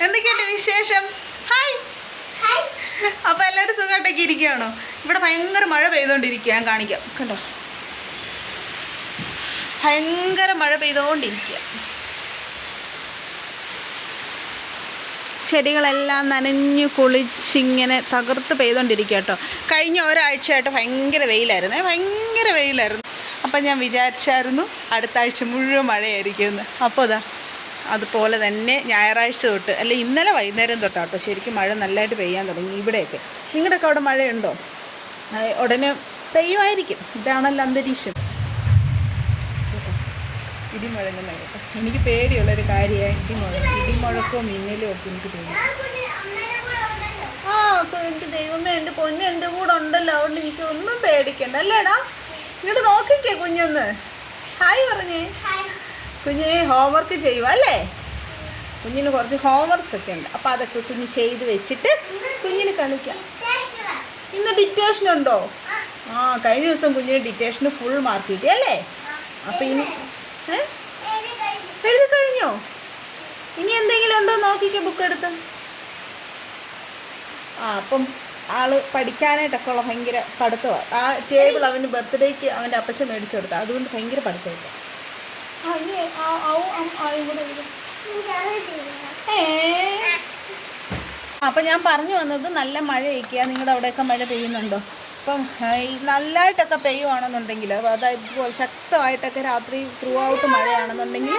എന്തൊക്കെയുണ്ട് വിശേഷം? ഹായ്. അപ്പോൾ എല്ലാവരും സുഖമായിട്ടൊക്കെ ഇരിക്കുകയാണോ? ഇവിടെ ഭയങ്കര മഴ പെയ്തുകൊണ്ടിരിക്കുക. ഞാൻ കാണിക്കാം. കണ്ടോ, ഭയങ്കര മഴ പെയ്തുകൊണ്ടിരിക്കുക. ചെടികളെല്ലാം നനഞ്ഞു കുളിച്ചിങ്ങനെ തകർത്ത് പെയ്തുകൊണ്ടിരിക്കുക കേട്ടോ. കഴിഞ്ഞ ഒരാഴ്ചയായിട്ട് ഭയങ്കര വെയിലായിരുന്നു. അപ്പം ഞാൻ വിചാരിച്ചായിരുന്നു അടുത്ത ആഴ്ച മുഴുവൻ മഴയായിരിക്കുമെന്ന്. അപ്പോൾ അതാ അതുപോലെ തന്നെ ഞായറാഴ്ച തൊട്ട് അല്ല ഇന്നലെ വൈകുന്നേരം തൊട്ടാട്ടോ ശരിക്കും മഴ നല്ലതായിട്ട് പെയ്യാൻ തുടങ്ങി ഇവിടെയൊക്കെ. നിങ്ങളുടെയൊക്കെ അവിടെ മഴയുണ്ടോ? ഉടനെ പെയ്യുമായിരിക്കും. ഇതാണല്ലോ അന്തരീക്ഷം. ഇടിമുഴങ്ങുന്ന കേട്ടോ. എനിക്ക് പേടിയുള്ളൊരു കാര്യമാണ് ഇടിമുഴക്കവും മിന്നലും ഒക്കെ എനിക്ക് പേടി. എനിക്ക് ദൈവമേ, എൻ്റെ പൊന്ന് എൻ്റെ കൂടെ ഉണ്ടല്ലോ, അതുകൊണ്ട് എനിക്ക് ഒന്നും പേടിക്കണ്ട അല്ലേടാ. ഇങ്ങോട്ട് നോക്കിക്കേ കുഞ്ഞൊന്ന്. ഹായ് പറഞ്ഞേ. കുഞ്ഞ് ഹോംവർക്ക് ചെയ്യുക അല്ലേ? കുഞ്ഞിന് കുറച്ച് ഹോംവർക്ക്സ് ഒക്കെ ഉണ്ട്. അപ്പോൾ അതൊക്കെ കുഞ്ഞ് ചെയ്ത് വെച്ചിട്ട് കുഞ്ഞിന് കളിക്കാം. ഇന്ന് ഡിക്റ്റേഷൻ ഉണ്ടോ? കഴിഞ്ഞ ദിവസം കുഞ്ഞിന് ഡിക്റ്റേഷന് ഫുൾ മാർക്ക് കിട്ടി അല്ലേ? അപ്പോൾ ഇനി എഴുതി കഴിഞ്ഞോ? ഇനി എന്തെങ്കിലും ഉണ്ടോ നോക്കിക്കേ ബുക്ക് എടുത്ത്. അപ്പം ആള് പഠിക്കാനായിട്ടൊക്കെ ഉള്ള ഭയങ്കര പഠിത്തമാണ്. ആ ടേബിൾ അവന് ബർത്ത്ഡേക്ക് അവൻ്റെ അപ്പച്ചൻ മേടിച്ചു കൊടുത്തു. അതുകൊണ്ട് ഭയങ്കര പഠിത്തമായിട്ട്. അപ്പം ഞാൻ പറഞ്ഞു വന്നത് നല്ല മഴയൊക്കെയാ. നിങ്ങളുടെ അവിടെയൊക്കെ മഴ പെയ്യുന്നുണ്ടോ? അപ്പം നല്ലതായിട്ടൊക്കെ പെയ്യുവാണെന്നുണ്ടെങ്കിൽ, അതായത് ശക്തമായിട്ടൊക്കെ രാത്രി ത്രൂ ഔട്ട് മഴയാണെന്നുണ്ടെങ്കിൽ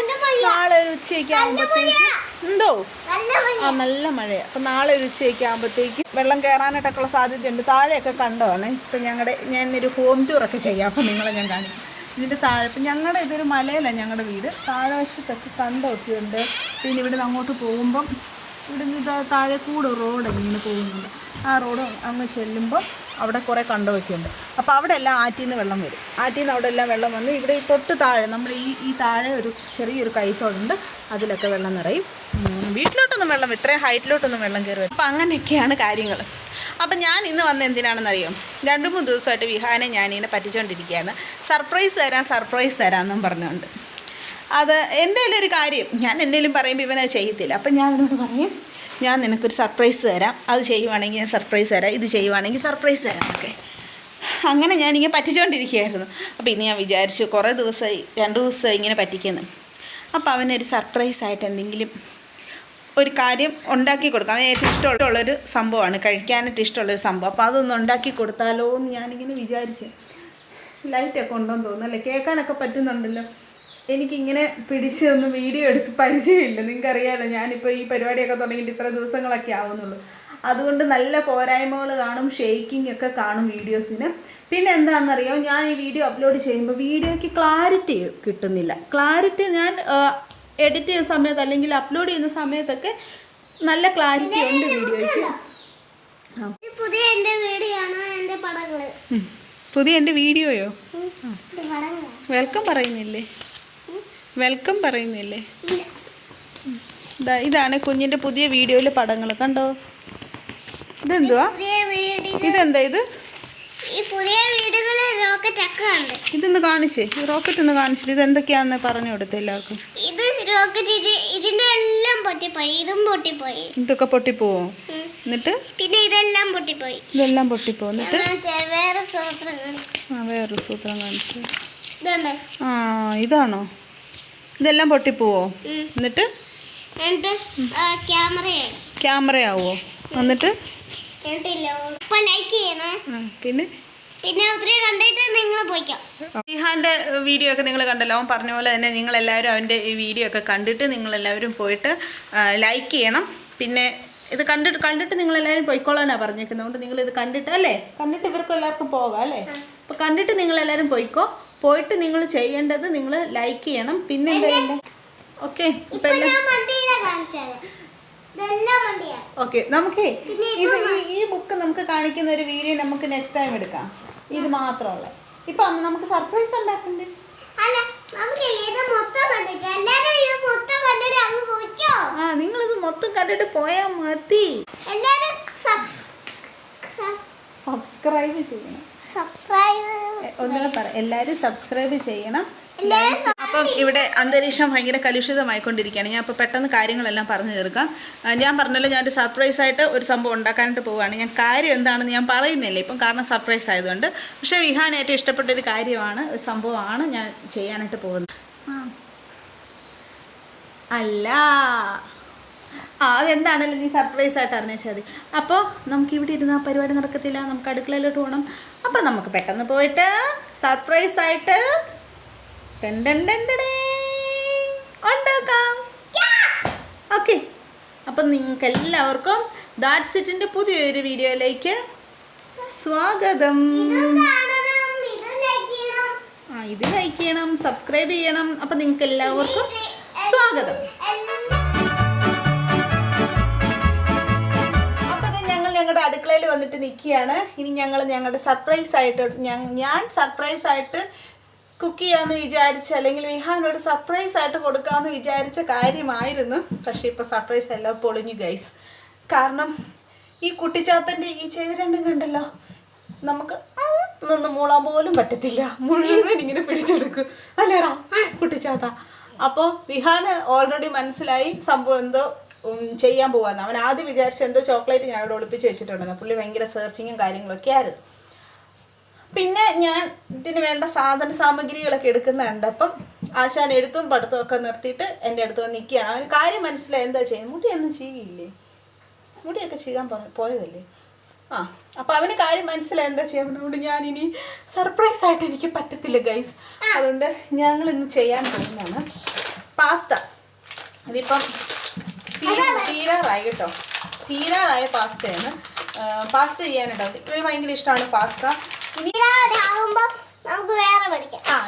നാളെ ഒരു ഉച്ചയൊക്കെ ആകുമ്പോഴത്തേക്ക് എന്തോ നല്ല മഴയാണ്. അപ്പം നാളെ ഒരു ഉച്ചയൊക്കെ ആകുമ്പോഴത്തേക്ക് വെള്ളം കയറാനായിട്ടൊക്കെയുള്ള സാധ്യതയുണ്ട്. താഴെയൊക്കെ കണ്ടോണേ. ഇപ്പം ഞാനൊരു ഹോം ടൂറൊക്കെ ചെയ്യാം. അപ്പം നിങ്ങളെ ഞാൻ കാണിക്കും. ഇതിൻ്റെ താഴെ ഇപ്പം ഞങ്ങളുടെ ഇതൊരു മലയിലാണ് ഞങ്ങളുടെ വീട്. താഴെ വശത്തൊക്കെ കണ്ടൊക്കെ ഉണ്ട്. പിന്നെ ഇവിടെ നിന്ന് അങ്ങോട്ട് പോകുമ്പം ഇവിടെ നിന്ന് താഴെ കൂടെ റോഡ് ഇങ്ങനെ പോകുന്നുണ്ട്. ആ റോഡ് അങ്ങ് ചെല്ലുമ്പോൾ അവിടെ കുറേ കണ്ടമൊക്കെ ഉണ്ട്. അപ്പോൾ അവിടെ എല്ലാം ആറ്റിൽ നിന്ന് വെള്ളം വരും. ആറ്റിൽ നിന്ന് അവിടെ എല്ലാം വെള്ളം വന്ന് ഇവിടെ തൊട്ട് താഴെ നമ്മൾ ഈ താഴെ ഒരു ചെറിയൊരു കൈത്തോടുണ്ട്. അതിലൊക്കെ വെള്ളം നിറയും. വീട്ടിലോട്ടൊന്നും വെള്ളം ഇത്രയും ഹൈറ്റിലോട്ടൊന്നും വെള്ളം കയറി വരും. അപ്പോൾ അങ്ങനെയൊക്കെയാണ് കാര്യങ്ങൾ. അപ്പം ഞാൻ ഇന്ന് വന്ന് എന്തിനാണെന്നറിയാം? 2-3 ദിവസമായിട്ട് വിഹാനെ ഞാനിങ്ങനെ പറ്റിച്ചുകൊണ്ടിരിക്കുകയാണ്. സർപ്രൈസ് തരാമെന്നും പറഞ്ഞുകൊണ്ട്. അത് എന്തെങ്കിലും ഒരു കാര്യം ഞാൻ എന്തെങ്കിലും പറയുമ്പോൾ ഇവനത് ചെയ്യത്തില്ല. അപ്പം ഞാൻ അവനോട് പറയും, ഞാൻ നിനക്കൊരു സർപ്രൈസ് തരാം, അത് ചെയ്യുവാണെങ്കിൽ ഞാൻ സർപ്രൈസ് തരാം, ഇത് ചെയ്യുവാണെങ്കിൽ സർപ്രൈസ് തരാം എന്നൊക്കെ. അങ്ങനെ ഞാനിങ്ങനെ പറ്റിച്ചുകൊണ്ടിരിക്കുകയായിരുന്നു. അപ്പോൾ ഇന്ന് ഞാൻ വിചാരിച്ചു കുറേ ദിവസമായി 2 ദിവസമായി ഇങ്ങനെ പറ്റിക്കുന്നു. അപ്പോൾ അവനൊരു സർപ്രൈസായിട്ട് എന്തെങ്കിലും ഒരു കാര്യം ഉണ്ടാക്കി കൊടുക്കാം. അവന് ഏറ്റവും ഇഷ്ടമുള്ളൊരു സംഭവമാണ്, കഴിക്കാനായിട്ട് ഇഷ്ടമുള്ളൊരു സംഭവം. അപ്പോൾ അതൊന്ന് ഉണ്ടാക്കി കൊടുത്താലോ എന്ന് ഞാനിങ്ങനെ വിചാരിക്കും. ലൈറ്റൊക്കെ ഉണ്ടോയെന്ന് തോന്നുന്നല്ലേ? കേൾക്കാനൊക്കെ പറ്റുന്നുണ്ടല്ലോ. എനിക്കിങ്ങനെ പിടിച്ച് ഒന്ന് വീഡിയോ എടുത്ത് പരിചയമില്ല. നിങ്ങൾക്കറിയാമല്ലോ, ഞാനിപ്പോൾ ഈ പരിപാടിയൊക്കെ തുടങ്ങിയിട്ട് ഇത്ര ദിവസങ്ങളൊക്കെ ആവുന്നുള്ളൂ. അതുകൊണ്ട് നല്ല പോരായ്മകൾ കാണും, ഷെയ്ക്കിംഗ് ഒക്കെ കാണും വീഡിയോസിന്. പിന്നെ എന്താണെന്നറിയാമോ, ഞാൻ ഈ വീഡിയോ അപ്ലോഡ് ചെയ്യുമ്പോൾ വീഡിയോയ്ക്ക് ക്ലാരിറ്റി കിട്ടുന്നില്ല. ക്ലാരിറ്റി ഞാൻ എഡിറ്റ് ചെയ്യുന്ന സമയത്ത് അല്ലെങ്കിൽ അപ്ലോഡ് ചെയ്യുന്ന സമയത്തൊക്കെ നല്ല ക്ലാരിറ്റി ഉണ്ട് വീഡിയോയ്ക്ക്. പുതിയ എൻ്റെ വീഡിയോയോ? വെൽക്കം പറയുന്നില്ലേ? ഇതാണ് കുഞ്ഞിൻ്റെ പുതിയ വീഡിയോയിലെ പടങ്ങൾ. കണ്ടോ? ഇതെന്തുവാ? ഇതെന്താ ഇത്? ഇതൊന്ന് കാണിച്ചേ. ഈ റോക്കറ്റ് ഒന്ന് കാണിച്ചിട്ട് ഇതെന്തൊക്കെയാണെന്ന് പറഞ്ഞു കൊടുത്തേ എല്ലാവർക്കും. ഇതൊക്കെ പൊട്ടിപ്പോവോ? എന്നിട്ട് പിന്നെ ഇതെല്ലാം പൊട്ടിപ്പോവും. എന്നിട്ട് വേറൊരു സൂത്രം കാണിച്ചു. ഇതാണോ? ഇതെല്ലാം പൊട്ടിപ്പോവോ? എന്നിട്ട് ക്യാമറയാവോ? എന്നിട്ട് വിഹാൻ്റെ വീഡിയോ ഒക്കെ നിങ്ങൾ കണ്ടല്ലോ. അവൻ പറഞ്ഞ പോലെ തന്നെ നിങ്ങളെല്ലാവരും അവൻ്റെ ഈ വീഡിയോ ഒക്കെ കണ്ടിട്ട് നിങ്ങളെല്ലാവരും പോയിട്ട് ലൈക്ക് ചെയ്യണം. പിന്നെ ഇത് കണ്ടിട്ട് നിങ്ങളെല്ലാവരും പോയിക്കോളാനാണ് പറഞ്ഞേക്കുന്നത്. അതുകൊണ്ട് നിങ്ങളിത് കണ്ടിട്ട് ഇവർക്ക് എല്ലാവർക്കും പോകാം അല്ലേ? അപ്പോൾ കണ്ടിട്ട് നിങ്ങളെല്ലാവരും പോയിട്ട് നിങ്ങൾ ചെയ്യേണ്ടത് നിങ്ങൾ ലൈക്ക് ചെയ്യണം. പിന്നെ എന്താ? ഓക്കെ. ഓക്കെ, നമുക്ക് ഈ ബുക്ക് നമുക്ക് കാണിക്കുന്ന ഒരു വീഡിയോ നമുക്ക് നെക്സ്റ്റ് ടൈം എടുക്കാം. ഇത് മാത്രമുള്ള ഇപ്പം നമുക്ക് സർപ്രൈസ് ഉണ്ടാക്കണ്ടേ? നിങ്ങളിത് മൊത്തം കണ്ടിട്ട് പോയാൽ മതി. സബ്സ്ക്രൈബ് ചെയ്യണം. ഒന്നുകൂടെ പറ, എല്ലാവരും സബ്സ്ക്രൈബ് ചെയ്യണം. അപ്പം ഇവിടെ അന്തരീക്ഷം ഭയങ്കര കലുഷിതമായിക്കൊണ്ടിരിക്കുകയാണ്. ഞാൻ ഇപ്പോൾ പെട്ടെന്ന് കാര്യങ്ങളെല്ലാം പറഞ്ഞു തീർക്കാം. ഞാൻ പറഞ്ഞല്ലോ ഞാനൊരു സർപ്രൈസായിട്ട് ഒരു സംഭവം ഉണ്ടാക്കാനായിട്ട് പോവുകയാണ്. ഞാൻ കാര്യം എന്താണെന്ന് ഞാൻ പറയുന്നില്ല ഇപ്പം, കാരണം സർപ്രൈസ് ആയതുകൊണ്ട്. പക്ഷേ വിഹാൻ ഏറ്റവും ഇഷ്ടപ്പെട്ടൊരു കാര്യമാണ്, ഒരു സംഭവമാണ് ഞാൻ ചെയ്യാനായിട്ട് പോകുന്നത്. അല്ല അതെന്താണല്ലോ നീ സർപ്രൈസായിട്ട് അറിഞ്ഞാൽ മതി. അപ്പോൾ നമുക്ക് ഇവിടെ ഇരുന്ന് ആ പരിപാടി നടക്കത്തില്ല, നമുക്ക് അടുക്കളയിലോട്ട് പോകണം. അപ്പം നമുക്ക് പെട്ടെന്ന് പോയിട്ട് സർപ്രൈസായിട്ട് ഉണ്ടാക്കാം. ഓക്കെ, അപ്പം നിങ്ങൾക്ക് എല്ലാവർക്കും ദാറ്റ്സ് ഇറ്റിൻ്റെ പുതിയൊരു വീഡിയോയിലേക്ക് സ്വാഗതം. ഇത് ലൈക്ക് ചെയ്യണം, സബ്സ്ക്രൈബ് ചെയ്യണം. അപ്പം നിങ്ങൾക്ക് എല്ലാവർക്കും സ്വാഗതം. ഞങ്ങളുടെ അടുക്കളയിൽ വന്നിട്ട് നിൽക്കുകയാണ്. ഇനി ഞങ്ങളുടെ സർപ്രൈസായിട്ട് ഞാൻ സർപ്രൈസായിട്ട് കുക്ക് ചെയ്യാമെന്ന് വിചാരിച്ച, അല്ലെങ്കിൽ വിഹാൻ ഒരു സർപ്രൈസായിട്ട് കൊടുക്കാമെന്ന് വിചാരിച്ച കാര്യമായിരുന്നു. പക്ഷേ ഇപ്പോൾ സർപ്രൈസ് എല്ലാം പൊളിഞ്ഞു ഗൈസ്. കാരണം ഈ കുട്ടിച്ചാത്തൻ്റെ ഈ ചെവി രണ്ടും കണ്ടല്ലോ, നമുക്ക് നിന്ന് മൂളാൻ പോലും പറ്റത്തില്ല, മുഴുവൻ ഇങ്ങനെ പിടിച്ചെടുക്കും അല്ലേടാ കുട്ടിച്ചാത്ത. അപ്പോൾ വിഹാന് ഓൾറെഡി മനസ്സിലായി സംഭവം എന്തോ ചെയ്യാൻ പോകാമെന്ന്. അവൻ ആദ്യം വിചാരിച്ച എന്തോ ചോക്ലേറ്റ് ഞാൻ ഇവിടെ ഒളിപ്പിച്ച് വെച്ചിട്ടുണ്ടെന്ന്. പുള്ളി ഭയങ്കര സെർച്ചിങ്ങും കാര്യങ്ങളൊക്കെ ആയിരുന്നു. പിന്നെ ഞാൻ ഇതിന് വേണ്ട സാധന സാമഗ്രികളൊക്കെ എടുക്കുന്നുണ്ട്. അപ്പം ആശാൻ എഴുത്തും പഠിത്തവും ഒക്കെ നിർത്തിയിട്ട് എൻ്റെ അടുത്ത് വന്ന് നിൽക്കുകയാണ്. അവന് കാര്യം മനസ്സിലായി എന്താ ചെയ്യുന്നത്. മുടിയൊന്നും ചെയ്യില്ലേ, മുടിയൊക്കെ ചെയ്യാൻ പോയതല്ലേ. അപ്പം അവന് കാര്യം മനസ്സിലായി എന്താ ചെയ്യാൻ. അതുകൊണ്ട് ഞാനിനി സർപ്രൈസായിട്ട് എനിക്ക് പറ്റത്തില്ല ഗൈസ്. അതുകൊണ്ട് ഞങ്ങളിന്ന് ചെയ്യാൻ പോകുന്നതാണ് പാസ്ത. ഇതിപ്പം തീരാറായി കേട്ടോ, തീരാറായ പാസ്തയാണ്. പാസ്ത ചെയ്യാനുണ്ടാവും. ഇവന് ഭയങ്കര ഇഷ്ടമാണ് പാസ്ത. ഇനി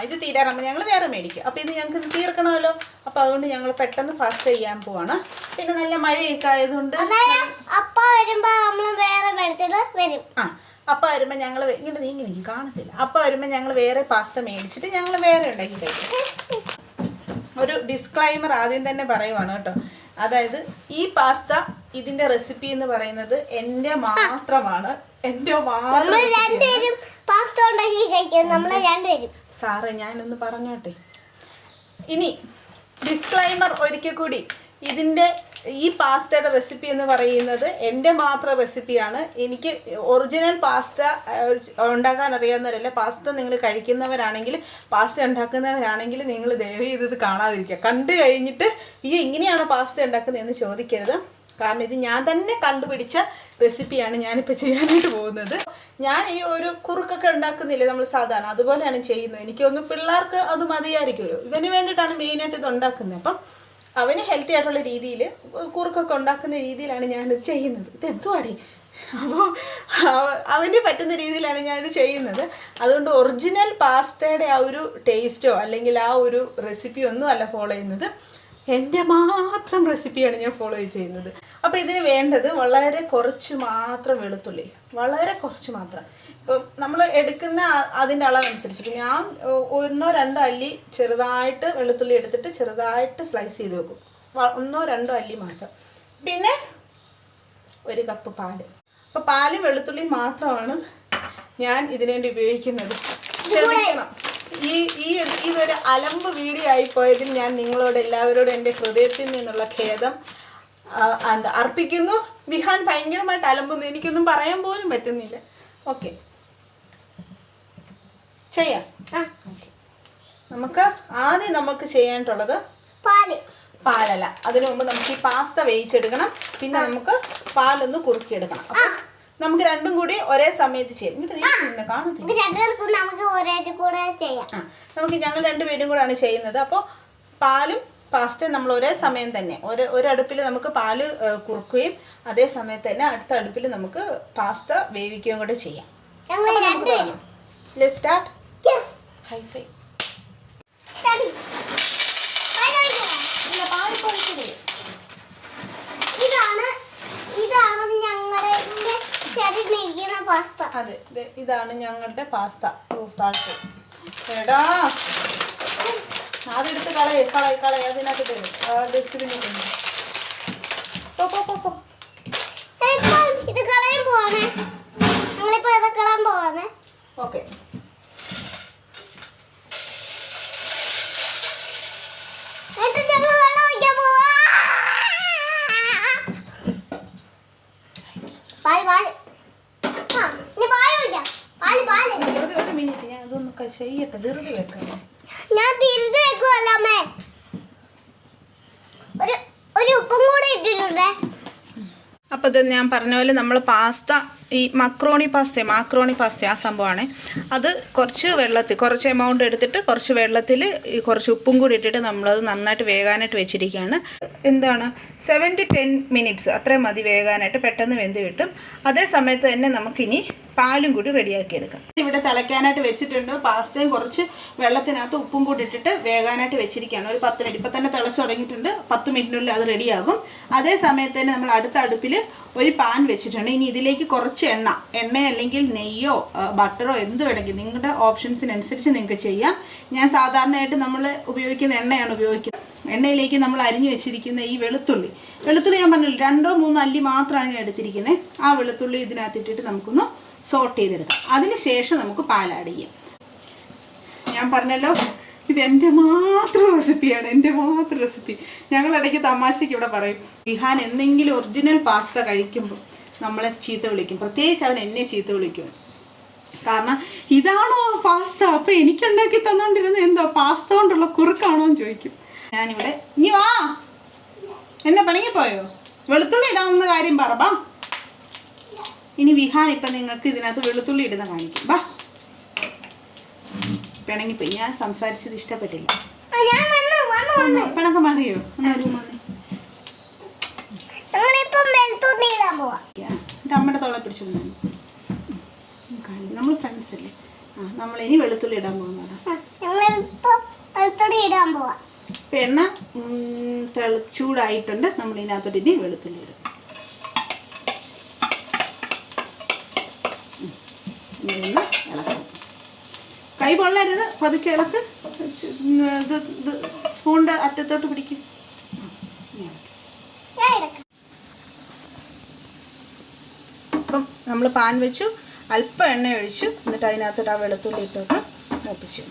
ഇത് തീരാറാകുമ്പോൾ ഞങ്ങൾ വേറെ മേടിക്കും. അപ്പോൾ ഇത് ഞങ്ങൾക്ക് തീർക്കണമല്ലോ. അപ്പോൾ അതുകൊണ്ട് ഞങ്ങൾ പെട്ടെന്ന് പാസ്ത ചെയ്യാൻ പോവാണ്. പിന്നെ നല്ല മഴയൊക്കെ ആയതുകൊണ്ട് അപ്പ വരുമ്പോൾ ഞങ്ങൾ ഇങ്ങോട്ട് നീങ്ങി എനിക്ക് കാണത്തില്ല. അപ്പോൾ വരുമ്പോൾ ഞങ്ങൾ വേറെ പാസ്ത മേടിച്ചിട്ട് ഞങ്ങൾ വേറെ ഉണ്ടാക്കി കഴിക്കും. ഒരു ഡിസ്ക്ലൈമർ ആദ്യം തന്നെ പറയുവാണ് കേട്ടോ. അതായത് ഈ പാസ്ത ഇതിന്റെ റെസിപ്പി എന്ന് പറയുന്നത് എൻ്റെ മാത്രമാണ്. സാറേ ഞാനൊന്ന് പറഞ്ഞോട്ടെ. ഇനി ഡിസ്ക്ലൈമർ ഒരിക്കൽ കൂടി. ഈ പാസ്തയുടെ റെസിപ്പി എന്ന് പറയുന്നത് എൻ്റെ മാത്രം റെസിപ്പിയാണ്. എനിക്ക് ഒറിജിനൽ പാസ്ത ഉണ്ടാക്കാൻ അറിയാവുന്നവരല്ല. പാസ്ത നിങ്ങൾ കഴിക്കുന്നവരാണെങ്കിൽ, പാസ്ത ഉണ്ടാക്കുന്നവരാണെങ്കിൽ നിങ്ങൾ ദയവ് ചെയ്ത് കാണാതിരിക്കുക. കണ്ടു കഴിഞ്ഞിട്ട് ഇങ്ങനെയാണ് പാസ്ത ഉണ്ടാക്കുന്നതെന്ന് ചോദിക്കരുത്. കാരണം ഇത് ഞാൻ തന്നെ കണ്ടുപിടിച്ച റെസിപ്പിയാണ് ഞാനിപ്പോൾ ചെയ്യാനായിട്ട് പോകുന്നത്. ഞാൻ ഈ ഒരു കുറുക്കൊക്കെ ഉണ്ടാക്കുന്നില്ലേ നമ്മൾ സാധാരണ, അതുപോലെയാണ് ചെയ്യുന്നത്. എനിക്കൊന്ന് പിള്ളേർക്ക് അത് മതിയായിരിക്കുമല്ലോ. ഇവന് വേണ്ടിയിട്ടാണ് മെയിനായിട്ട് ഇത് ഉണ്ടാക്കുന്നത്. അപ്പം അവന് ഹെൽത്തി ആയിട്ടുള്ള രീതിയിൽ കുറുക്കൊക്കെ ഉണ്ടാക്കുന്ന രീതിയിലാണ് ഞാനിത് ചെയ്യുന്നത്. ഇതെന്തുവാടി? അപ്പോൾ അവന് പറ്റുന്ന രീതിയിലാണ് ഞാനിത് ചെയ്യുന്നത്. അതുകൊണ്ട് ഒറിജിനൽ പാസ്തയുടെ ആ ഒരു ടേസ്റ്റോ അല്ലെങ്കിൽ ആ ഒരു റെസിപ്പിയോ ഒന്നും അല്ല ഫോളോ ചെയ്യുന്നത്. എൻ്റെ മാത്രം റെസിപ്പിയാണ് ഞാൻ ഫോളോ ചെയ്യുന്നത്. അപ്പോൾ ഇതിന് വേണ്ടത് വളരെ കുറച്ച് മാത്രം വെളുത്തുള്ളി, വളരെ കുറച്ച് മാത്രം. ഇപ്പം നമ്മൾ എടുക്കുന്ന അതിൻ്റെ അളവനുസരിച്ചിട്ട് ഞാൻ 1-2 അല്ലി ചെറുതായിട്ട് വെളുത്തുള്ളി എടുത്തിട്ട് ചെറുതായിട്ട് സ്ലൈസ് ചെയ്ത് വെക്കും. 1-2 അല്ലി മാത്രം. പിന്നെ 1 കപ്പ് പാല്. അപ്പോൾ പാലും വെളുത്തുള്ളിയും മാത്രമാണ് ഞാൻ ഇതിനു വേണ്ടി ഉപയോഗിക്കുന്നത്. ക്ഷമിക്കണം, ഇതൊരു അലമ്പ് വീഡിയോ ആയിപ്പോയതിൽ ഞാൻ നിങ്ങളോട് എല്ലാവരോടും എൻ്റെ ഹൃദയത്തിൽ നിന്നുള്ള ഖേദം അർപ്പിക്കുന്നു. വിഹാൻ ഭയങ്കരമായിട്ട് അലമ്പുന്നു, എനിക്കൊന്നും പറയാൻ പോലും പറ്റുന്നില്ല. ഓക്കെ, ചെയ്യാം. നമുക്ക് ചെയ്യാനായിട്ടുള്ളത് പാലല്ല. അതിനു മുമ്പ് നമുക്ക് ഈ പാസ്ത വേവിച്ചെടുക്കണം. പിന്നെ നമുക്ക് പാലൊന്ന് കുറുക്കിയെടുക്കണം. അപ്പം നമുക്ക് രണ്ടും കൂടി ഒരേ സമയത്ത് ചെയ്യാം. നമുക്ക് ഞങ്ങൾ രണ്ടുപേരും കൂടെയാണ് ചെയ്യുന്നത്. അപ്പോൾ പാലും പാസ്തയും നമ്മൾ ഒരേ സമയം തന്നെ ഒരു അടുപ്പിൽ നമുക്ക് പാല് കുറുക്കുകയും അതേ സമയത്ത് തന്നെ അടുത്ത അടുപ്പിൽ നമുക്ക് പാസ്ത വേവിക്കുകയും കൂടെ ചെയ്യാം. Let's start. Yes. High five. Study. അതെ, ഇതാണ് ഞങ്ങളുടെ പാസ്ത. എടാ അതെടുത്ത് കളയ അതിനകത്ത് തരും. ഡസ്റ്റ്ബിന്നിൽ ഓക്കെ. പാല് പാല് ആ നീ പാല് ഒഴിക്കാം പാല് പാല് ഒരു മിനിറ്റ് ഞാൻ ഇതൊന്ന് ചെയ്യട്ടെ, ധൃതി വെക്കാം. ഞാൻ തിരിച്ചു വെക്കുമല്ലോ അമ്മേ. ഒരു ഉപ്പും കൂടി ഇട്ടിട്ടുണ്ടേ. അപ്പോൾ ഇത് ഞാൻ പറഞ്ഞ പോലെ നമ്മൾ പാസ്ത, ഈ മാക്രോണി പാസ്ത ആ സംഭവമാണ്. അത് കുറച്ച് എമൗണ്ട് എടുത്തിട്ട് കുറച്ച് വെള്ളത്തിൽ കുറച്ച് ഉപ്പും കൂടി ഇട്ടിട്ട് നമ്മളത് നന്നായിട്ട് വേകാനായിട്ട് വെച്ചിരിക്കുകയാണ്. എന്താണ് 7 to 10 മിനിറ്റ്സ് അത്രയും മതി വേകാനായിട്ട്, പെട്ടെന്ന് വെന്ത് കിട്ടും. അതേ സമയത്ത് തന്നെ നമുക്കിനി പാലും കൂടി റെഡിയാക്കി എടുക്കാം. ഇവിടെ തിളയ്ക്കാനായിട്ട് വെച്ചിട്ടുണ്ട്. പാസ്തയും കുറച്ച് വെള്ളത്തിനകത്ത് ഉപ്പും കൂടി ഇട്ടിട്ട് വേകാനായിട്ട് വെച്ചിരിക്കുകയാണ്. ഒരു 10 മിനിറ്റ് ഇപ്പം തന്നെ തിളച്ച് തുടങ്ങിയിട്ടുണ്ട്. 10 മിനിറ്റിനുള്ളിൽ അത് റെഡിയാകും. അതേ സമയത്ത് തന്നെ നമ്മൾ അടുത്ത അടുപ്പിൽ ഒരു പാൻ വെച്ചിട്ടുണ്ട്. ഇനി ഇതിലേക്ക് കുറച്ച് എണ്ണ അല്ലെങ്കിൽ നെയ്യോ ബട്ടറോ എന്ത് വേണമെങ്കിൽ നിങ്ങളുടെ ഓപ്ഷൻസിനനുസരിച്ച് നിങ്ങൾക്ക് ചെയ്യാം. ഞാൻ സാധാരണയായിട്ട് നമ്മൾ ഉപയോഗിക്കുന്ന എണ്ണയാണ് ഉപയോഗിക്കുന്നത്. എണ്ണയിലേക്ക് നമ്മൾ അരിഞ്ഞു വെച്ചിരിക്കുന്ന ഈ വെളുത്തുള്ളി ഞാൻ പറഞ്ഞില്ല 2-3 അല്ലി മാത്രമാണ് ഞാൻ എടുത്തിരിക്കുന്നത്. ആ വെളുത്തുള്ളി ഇതിനകത്ത് ഇട്ടിട്ട് നമുക്കൊന്ന് സോട്ട് ചെയ്തെടുക്കാം. അതിന് ശേഷം നമുക്ക് പാൽ ആഡ് ചെയ്യാം. ഞാൻ പറഞ്ഞല്ലോ ഇത് എൻ്റെ മാത്രം റെസിപ്പിയാണ്, ഞങ്ങൾ ഇടയ്ക്ക് തമാശയ്ക്ക് ഇവിടെ പറയും, വിഹാൻ എന്തെങ്കിലും ഒറിജിനൽ പാസ്ത കഴിക്കുമ്പോൾ നമ്മളെ ചീത്ത വിളിക്കും. പ്രത്യേകിച്ച് അവൻ എന്നെ ചീത്ത വിളിക്കും. കാരണം ഇതാണോ പാസ്ത, അപ്പം എനിക്കുണ്ടാക്കി തന്നോണ്ടിരുന്നത് എന്തോ പാസ്ത കൊണ്ടുള്ള കുറുക്കാണോ എന്ന് ചോദിക്കും. ഞാനിവിടെ ഇനി വാ, എന്നെ പണിങ്ങിപ്പോയോ, വെളുത്തുള്ളി ഇടാവുന്ന കാര്യം പറ. ഇനി വിഹാൻ ഇപ്പം നിങ്ങൾക്ക് ഇതിനകത്ത് വെളുത്തുള്ളി ഇടുന്ന കാണിക്കും. വാ, പിണങ്ങിപ്പോയി, ഞാൻ സംസാരിച്ചത് ഇഷ്ടപ്പെട്ടില്ല. പിണക്കം മാറിയോ? അമ്മയുടെ തോളെ പിടിച്ചോണ്ട് നമ്മൾ ഫ്രണ്ട്സ് അല്ലേ. നമ്മൾ ഇനി വെളുത്തുള്ളി ഇടാൻ പോകുന്നതാണ്. ഇപ്പം എണ്ണ ചൂടായിട്ടുണ്ട്. നമ്മൾ ഇതിനകത്തോട്ട് ഇനി വെളുത്തുള്ളി ഇടും. ഇളക്കാം, കൈ പൊള്ളരുത്, പതുക്കെ ഇളക്ക്. സ്പൂണിൻ്റെ അറ്റത്തോട്ട് പിടിക്കും. ഇപ്പം നമ്മൾ പാൻ വെച്ചു, അല്പം എണ്ണ ഒഴിച്ചു, എന്നിട്ട് അതിനകത്തോട്ട് ആ വെളുത്തുള്ളി ഇട്ടോട്ട് മൂപ്പിച്ചു.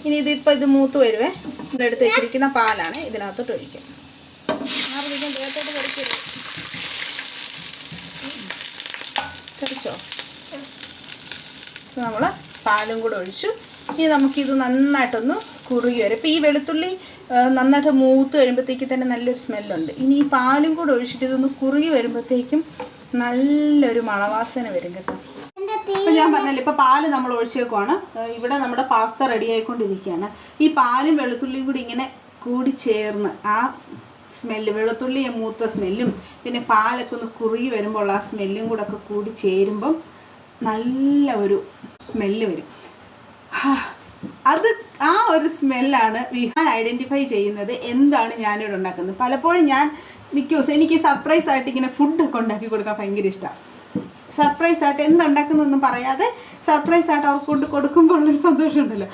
ഇനി ഇത് മൂത്ത് വരുവേ. ഇതെടുത്ത് വെച്ചിരിക്കുന്ന പാലാണ് ഇതിനകത്തോട്ട് ഒഴിക്കുക. ദേഹത്തോട്ട് കടിക്കരുത്, കടിച്ചോ. നമ്മൾ പാലും കൂടെ ഒഴിച്ചു. ഇനി നമുക്കിത് നന്നായിട്ടൊന്ന് കുറുകി വരും. ഇപ്പം ഈ വെളുത്തുള്ളി നന്നായിട്ട് മൂത്ത് വരുമ്പോഴത്തേക്ക് തന്നെ നല്ലൊരു സ്മെല്ലുണ്ട്. ഇനി ഈ പാലും കൂടെ ഒഴിച്ചിട്ട് ഇതൊന്ന് കുറുകി വരുമ്പോഴത്തേക്കും നല്ലൊരു മണവാസന വരും കേട്ടോ. അപ്പം ഞാൻ പറഞ്ഞല്ലോ, ഇപ്പോൾ പാല് നമ്മൾ ഒഴിച്ചേക്കുവാണ്. ഇവിടെ നമ്മുടെ പാസ്ത റെഡി ആയിക്കൊണ്ടിരിക്കുകയാണ്. ഈ പാലും വെളുത്തുള്ളിയും കൂടി ഇങ്ങനെ കൂടി ചേർന്ന് ആ സ്മെല്ല്, വെളുത്തുള്ളി മൂത്ത സ്മെല്ലും പിന്നെ പാലൊക്കെ ഒന്ന് കുറുകി വരുമ്പോൾ ആ സ്മെല്ലും കൂടെ ഒക്കെ കൂടി ചേരുമ്പം നല്ല ഒരു സ്മെല്ല് വരും. അത് ആ ഒരു സ്മെല്ലാണ് വിഹാൻ ഐഡൻറ്റിഫൈ ചെയ്യുന്നത് എന്താണ് ഞാനിവിടെ ഉണ്ടാക്കുന്നത്. പലപ്പോഴും ഞാൻ മിക്ക ദിവസം എനിക്ക് സർപ്രൈസ് ആയിട്ട് ഇങ്ങനെ ഫുഡൊക്കെ ഉണ്ടാക്കി കൊടുക്കാൻ ഭയങ്കര ഇഷ്ടമാണ്. സർപ്രൈസ് ആയിട്ട് എന്തുണ്ടാക്കുന്നൊന്നും പറയാതെ സർപ്രൈസ് ആയിട്ട് അവർക്ക് കൊണ്ട് കൊടുക്കുമ്പോൾ ഉള്ളൊരു സന്തോഷമുണ്ടല്ലോ,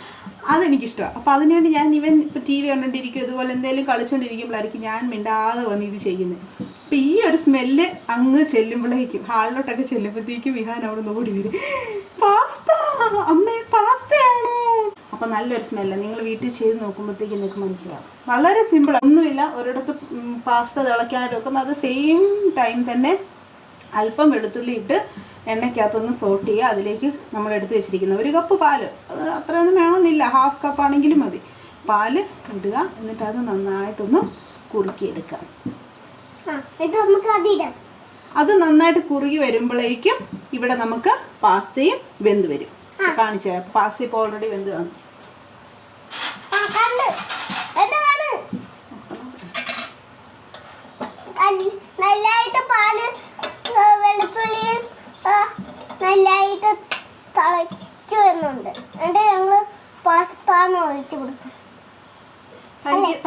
അതെനിക്കിഷ്ടമാണ്. അപ്പോൾ അതിനുവേണ്ടി ഞാൻ ഇപ്പോൾ TV കണ്ടുകൊണ്ടിരിക്കും, ഇതുപോലെ എന്തെങ്കിലും കളിച്ചുകൊണ്ടിരിക്കുമ്പോഴായിരിക്കും ഞാൻ മിണ്ടാതെ വന്ന് ഇത് ചെയ്യുന്നത്. അപ്പോൾ ഈ ഒരു സ്മെല്ല് അങ്ങ് ചെല്ലുമ്പോഴേക്കും, ഹാളിലോട്ടൊക്കെ ചെല്ലുമ്പോഴത്തേക്കും വിഹാൻ അവിടെ നിന്ന് ഓടി വരും, പാസ്ത അമ്മേ പാസ്തയാണോ. അപ്പോൾ നല്ലൊരു സ്മെല്ലാണ്. നിങ്ങൾ വീട്ടിൽ ചെയ്ത് നോക്കുമ്പോഴത്തേക്കും നിങ്ങൾക്ക് മനസ്സിലാവും. വളരെ സിമ്പിളാണ്, ഒന്നുമില്ല. ഒരിടത്ത് പാസ്ത തിളയ്ക്കാനായിട്ട് വെക്കുമ്പോൾ അത് സെയിം ടൈം തന്നെ അല്പം വെളുത്തുള്ളി ഇട്ട് എണ്ണയ്ക്കകത്തൊന്ന് സോട്ട് ചെയ്യുക. അതിലേക്ക് നമ്മൾ എടുത്ത് വെച്ചിരിക്കുന്ന 1 കപ്പ് പാല്, അത് അത്രയൊന്നും വേണമെന്നില്ല, 1/2 കപ്പ് ആണെങ്കിലും മതി. പാല് ഇടുക, എന്നിട്ട് അത് നന്നായിട്ടൊന്ന് കുറുക്കിയെടുക്കുക. അത് നന്നായിട്ട് കുറുകി വരുമ്പോഴേക്കും ഇവിടെ നമുക്ക് പാസ്തയും വെന്ത് വരും. കാണിച്ചു തരാം. പാസ്ത ഇപ്പോൾ ഓൾറെഡി വെന്ത് കാണും. നല്ലതായിട്ട് പാല് വെളുത്തുള്ളിയും നല്ലതായിട്ട് തിളച്ചു വരുന്നുണ്ട്. എന്നിട്ട് ഞങ്ങള് പാസ്ത ഒഴിച്ചു കൊടുക്കും.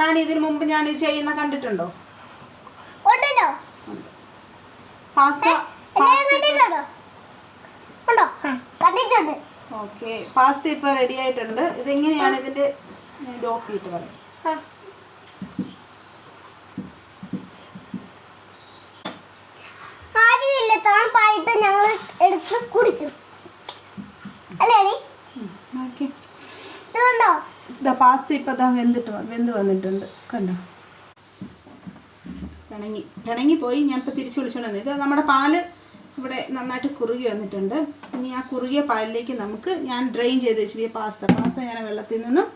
താൻ ഇതിനു മുമ്പ് ഞാൻ ഇത് ചെയ്യുന്ന കണ്ടിട്ടുണ്ടോ? ഉണ്ടല്ലോ, പാസ്ത കണ്ടിട്ടുണ്ടോ? ഉണ്ടോ? കണ്ടിട്ടുണ്ട്. ഓക്കെ, പാസ്ത ഇപ്പോൾ റെഡി ആയിട്ടുണ്ട്. ഇതെങ്ങനെയാണ് ഇതിൻ്റെ ഓഫ് ചെയ്തിട്ട് പറയാം. ആദ്യമില്ല, തണുപ്പായിട്ട് ഞങ്ങൾ എടുത്ത് കുടിക്കും അല്ലേ? ഇതുണ്ടോ? പാസ്ത ഇപ്പോൾ വെന്ത് വന്നിട്ടുണ്ട് കണ്ടോ. പിണങ്ങി പോയി. ഞാൻ ഇപ്പോൾ തിരിച്ച് വിളിച്ചോണ്ട് വന്നത്. ഇത് നമ്മുടെ പാല് ഇവിടെ നന്നായിട്ട് കുറുകി വന്നിട്ടുണ്ട്. ഇനി ആ കുറുകിയ പാലിലേക്ക് നമുക്ക് ഞാൻ ഡ്രെയിൻ ചെയ്ത് വെച്ചിരിക്കുക പാസ്ത ഞാൻ വെള്ളത്തിൽ നിന്നും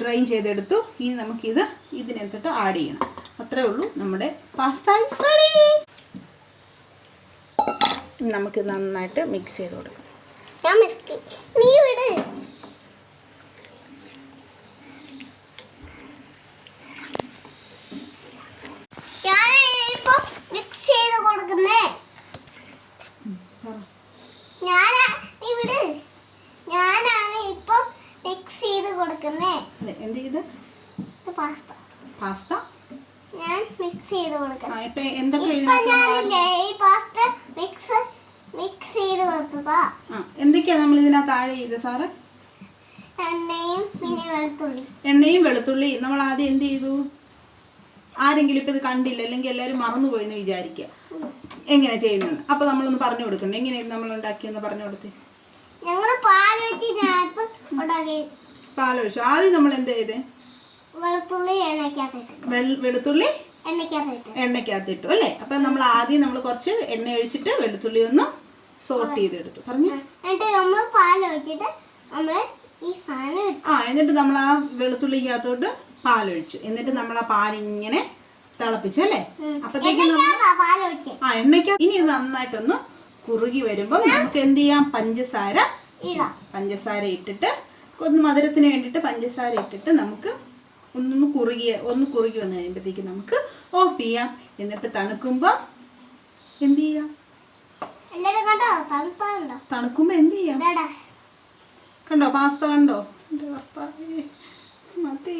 ഡ്രെയിൻ ചെയ്തെടുത്തു. ഇനി നമുക്കിത് ഇതിനകത്തോട്ട് ആഡ് ചെയ്യണം. അത്രേ ഉള്ളൂ, നമ്മുടെ പാസ്ത ഈസ് റെഡി. നമുക്ക് നന്നായിട്ട് മിക്സ് ചെയ്ത് കൊടുക്കാം. നീ വിട്. ഞാനിപ്പോ മിക്സ് ചെയ്ത് കൊടുക്കുന്നേ. ഞാനാണ് ഇപ്പൊ മിക്സ് ചെയ്ത് കൊടുക്കുന്നേ. എന്ത് ചെയ്ത്? പാസ്ത ഞാൻ മിക്സ് ചെയ്ത് കൊടുക്കാം. എന്തൊക്കെയാ ഞാനില്ലേ ഈ പാസ്ത മിക്സ് ചെയ്ത് കൊടുത്തതാ. എന്തൊക്കെയാ നമ്മൾ ഇതിനകത്ത് ആഡ് ചെയ്ത് സാറ്? എണ്ണയും പിന്നെ വെളുത്തുള്ളി. നമ്മൾ ആദ്യം എന്ത് ചെയ്തു? ആരെങ്കിലും ഇപ്പം ഇത് കണ്ടില്ല, അല്ലെങ്കിൽ എല്ലാവരും മറന്നുപോയെന്ന് വിചാരിക്കുക എങ്ങനെ ചെയ്യുന്നത്. അപ്പോൾ നമ്മളൊന്ന് പറഞ്ഞു കൊടുക്കണ്ടേ എങ്ങനെയാണ് നമ്മൾ ഉണ്ടാക്കിയെന്ന് പറഞ്ഞു കൊടുത്തേ. ഞങ്ങൾ പാലൊഴിച്ചു. ആദ്യം നമ്മൾ എന്ത് ചെയ്തേ? വെളുത്തുള്ളി എണ്ണയ്ക്കകത്തിട്ടു അല്ലേ? അപ്പം നമ്മൾ ആദ്യം കുറച്ച് എണ്ണ ഒഴിച്ചിട്ട് വെളുത്തുള്ളി ഒന്ന് സോട്ട് ചെയ്തെടുത്തു. പറഞ്ഞു. എന്നിട്ട് നമ്മൾ പാലൊഴിച്ചിട്ട് എന്നിട്ട് നമ്മൾ ആ വെളുത്തുള്ളിക്കകത്തോട്ട് പാലൊഴിച്ചു. എന്നിട്ട് നമ്മൾ ആ പാലിങ്ങനെ തിളപ്പിച്ചു അല്ലേ? അപ്പത്തേക്കും എണ്ണയ്ക്ക് ഇനി ഇത് നന്നായിട്ടൊന്ന് കുറുകി വരുമ്പോൾ നമുക്ക് എന്ത് ചെയ്യാം? പഞ്ചസാര ഇട്ടിട്ട് ഒന്ന് മധുരത്തിന് വേണ്ടിയിട്ട് പഞ്ചസാര ഇട്ടിട്ട് നമുക്ക് ഒന്ന് കുറുകി വന്നു കഴിയുമ്പോഴത്തേക്ക് നമുക്ക് ഓഫ് ചെയ്യാം. എന്നിട്ട് തണുക്കുമ്പോൾ എന്ത് ചെയ്യാം? തണുക്കുമ്പോൾ എന്ത് ചെയ്യാം? കണ്ടോ പാസ്ത കണ്ടോ? മതി.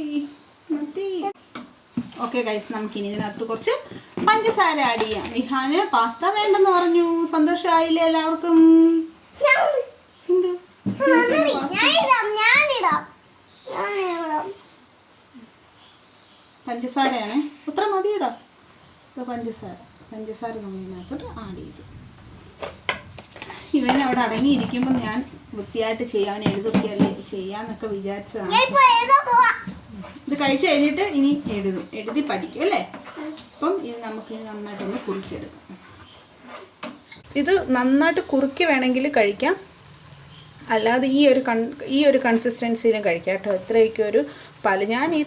ഓക്കെ ഗൈസ്, നമുക്കിനി ഇതിനകത്ത് കുറച്ച് പഞ്ചസാര ആഡ് ചെയ്യാം. വിഹാന് പാസ്ത വേണ്ടെന്ന് പറഞ്ഞു. സന്തോഷമായില്ലേ എല്ലാവർക്കും? പഞ്ചസാരയാണ്. എത്ര മതി ഇടാം? പഞ്ചസാര നമ്മൾ ഇതിനകത്തോട്ട് ആഡ് ചെയ്തു. ഇവൻ അവിടെ അടങ്ങിയിരിക്കുമ്പോൾ ഞാൻ വൃത്തിയായിട്ട് ചെയ്യാൻ എഴുതൊക്കെയല്ലേ ചെയ്യാന്നൊക്കെ വിചാരിച്ചതാണ്. ഇത് കഴിച്ചു കഴിഞ്ഞിട്ട് ഇനി എഴുതി പഠിക്കും അല്ലേ? അപ്പം ഇത് നമുക്ക് നന്നായിട്ടൊന്ന് കുറുക്കിയെടുക്കാം. ഇത് നന്നായിട്ട് കുറുക്കി വേണമെങ്കിൽ കഴിക്കാം, അല്ലാതെ ഈ ഒരു കൺസിസ്റ്റൻസിയിലും കഴിക്കാം കേട്ടോ. ഇത്രയൊക്കെ ഒരു പാല് ഞാൻ ഈ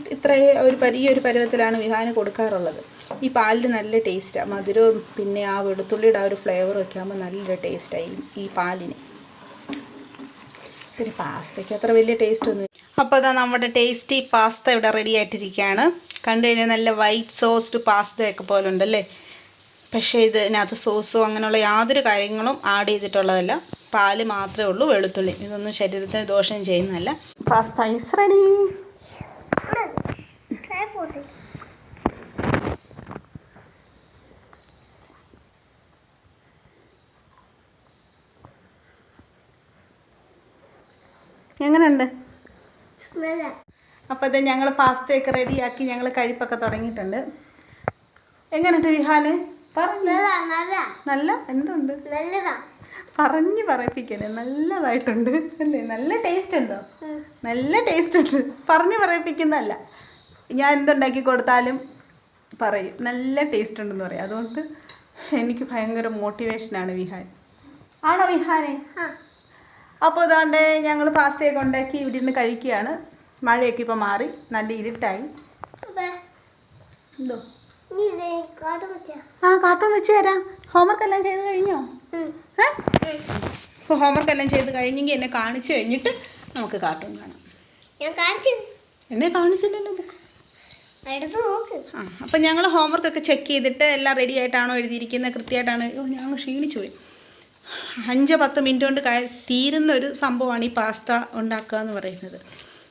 ഒരു പരുവത്തിലാണ് വിഹാന് കൊടുക്കാറുള്ളത്. ഈ പാലിന് നല്ല ടേസ്റ്റാണ്. മധുരവും പിന്നെ ആ വെളുത്തുള്ളിയുടെ ആ ഒരു ഫ്ലേവറും ഒക്കെ ആകുമ്പോൾ നല്ലൊരു ടേസ്റ്റായി ഈ പാലിന്. പിന്നെ പാസ്തയ്ക്ക് അത്ര വലിയ ടേസ്റ്റ് ഒന്നും. അപ്പോൾ അതാ നമ്മുടെ ടേസ്റ്റി പാസ്ത ഇവിടെ റെഡി ആയിട്ടിരിക്കുകയാണ്. കണ്ടു കഴിഞ്ഞാൽ നല്ല വൈറ്റ് സോസ്ഡ് പാസ്തയൊക്കെ പോലെ ഉണ്ടല്ലേ? പക്ഷേ ഇതിനകത്ത് സോസോ അങ്ങനെയുള്ള യാതൊരു കാര്യങ്ങളും ആഡ് ചെയ്തിട്ടുള്ളതല്ല. പാല് മാത്രമേ ഉള്ളൂ, വെളുത്തുള്ളി. ഇതൊന്നും ശരീരത്തിന് ദോഷം ചെയ്യുന്നതല്ല. Pasta is ready. എങ്ങനെയുണ്ട്? അപ്പോൾ ഇത് ഞങ്ങൾ പാസ്തയൊക്കെ റെഡിയാക്കി ഞങ്ങൾ കഴിപ്പൊക്കെ തുടങ്ങിയിട്ടുണ്ട്. എങ്ങനെയുണ്ട് വിഹാന്? നല്ല എന്തുണ്ട്? പറഞ്ഞു പറയിപ്പിക്കല്ലേ? നല്ലതായിട്ടുണ്ട് അല്ലേ? നല്ല ടേസ്റ്റ് ഉണ്ടോ? നല്ല ടേസ്റ്റ് ഉണ്ട്. പറഞ്ഞു പറയിപ്പിക്കുന്നതല്ല. ഞാൻ എന്തുണ്ടാക്കി കൊടുത്താലും പറയും നല്ല ടേസ്റ്റ് ഉണ്ടെന്ന് പറയും. അതുകൊണ്ട് എനിക്ക് ഭയങ്കര മോട്ടിവേഷനാണ് വിഹാൻ. ആണോ വിഹാനെ? അപ്പോൾ ഇതാണ്ട് ഞങ്ങൾ പാസ്തയൊക്കെ ഉണ്ടാക്കി ഇവിടെ നിന്ന് കഴിക്കുകയാണ്. മഴയൊക്കെ ഇപ്പോൾ മാറി, നല്ല ഇരുട്ടായി. എന്തോ? കാർട്ടൂൺ വെച്ച് തരാം. ഹോംവർക്ക് എല്ലാം ചെയ്ത് കഴിഞ്ഞോ? ഇപ്പോൾ ഹോംവർക്ക് എല്ലാം ചെയ്ത് കഴിഞ്ഞെങ്കിൽ എന്നെ കാണിച്ചു കഴിഞ്ഞിട്ട് നമുക്ക് കാർട്ടൂൺ കാണാം. എന്നെ കാണിച്ചില്ലല്ലോ ബുക്ക്. അപ്പം ഞങ്ങൾ ഹോംവർക്കൊക്കെ ചെക്ക് ചെയ്തിട്ട് എല്ലാം റെഡി ആയിട്ടാണോ എഴുതിയിരിക്കുന്നത്, കൃത്യമായിട്ടാണ്. ഞങ്ങൾ ക്ഷീണിച്ചു പോയി. 5-10 മിനിറ്റ് കൊണ്ട് തീരുന്ന ഒരു സംഭവമാണ് ഈ പാസ്ത ഉണ്ടാക്കുക എന്ന് പറയുന്നത്.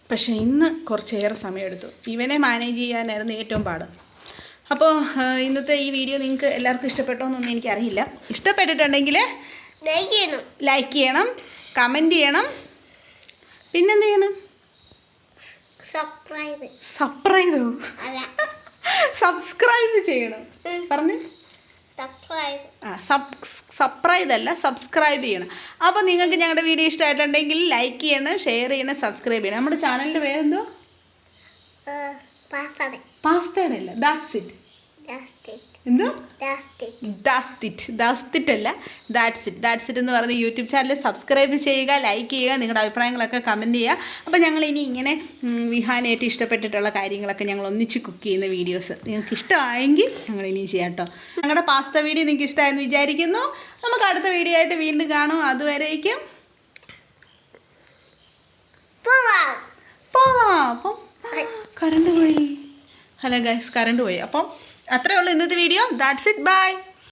പക്ഷേ ഇന്ന് കുറച്ചേറെ സമയമെടുത്തു. ഇവനെ മാനേജ് ചെയ്യാനായിരുന്നു ഏറ്റവും പാട്. അപ്പോൾ ഇന്നത്തെ ഈ വീഡിയോ നിങ്ങൾക്ക് എല്ലാവർക്കും ഇഷ്ടപ്പെട്ടോ എന്നൊന്നും എനിക്കറിയില്ല. ഇഷ്ടപ്പെട്ടിട്ടുണ്ടെങ്കിൽ ലൈക്ക് ചെയ്യണം, കമൻറ്റ് ചെയ്യണം, പിന്നെന്ത് ചെയ്യണം? സബ്സ്ക്രൈബ് ചെയ്യണം. പറഞ്ഞു സബ്സ്ക്രൈബ് ചെയ്യണം. അപ്പോൾ നിങ്ങൾക്ക് ഞങ്ങളുടെ വീഡിയോ ഇഷ്ടമായിട്ടുണ്ടെങ്കിൽ ലൈക്ക് ചെയ്യണം, ഷെയർ ചെയ്യണം, സബ്സ്ക്രൈബ് ചെയ്യണം. നമ്മുടെ ചാനലിൻ്റെ പേരെന്തോ? പാസ്തയുടെ അല്ല, ദാറ്റ്സ് ഇറ്റ്. എന്തോ That's it. അല്ല ദാറ്റ്സ് ഇറ്റ് എന്ന് പറഞ്ഞ യൂട്യൂബ് ചാനൽ സബ്സ്ക്രൈബ് ചെയ്യുക, ലൈക്ക് ചെയ്യുക, നിങ്ങളുടെ അഭിപ്രായങ്ങളൊക്കെ കമൻറ്റ് ചെയ്യുക. അപ്പോൾ ഞങ്ങൾ ഇനി ഇങ്ങനെ വിഹാൻ ഏറ്റവും ഇഷ്ടപ്പെട്ടിട്ടുള്ള കാര്യങ്ങളൊക്കെ ഞങ്ങൾ ഒന്നിച്ച് കുക്ക് ചെയ്യുന്ന വീഡിയോസ് നിങ്ങൾക്ക് ഇഷ്ടമായെങ്കിൽ ഞങ്ങൾ ഇനിയും ചെയ്യാം കേട്ടോ. ഞങ്ങളുടെ പാസ്ത വീഡിയോ നിങ്ങൾക്ക് ഇഷ്ടമായെന്ന് വിചാരിക്കുന്നു. നമുക്ക് അടുത്ത വീഡിയോ ആയിട്ട് വീണ്ടും കാണും. അതുവരേക്കും പോവാം. അപ്പം കറണ്ട് പോയി. ഹലോ ഗൈസ്, കറണ്ട് പോയി. അപ്പം അത്രേ ഉള്ളൂ ഇന്നത്തെ വീഡിയോ. That's it. ബൈ.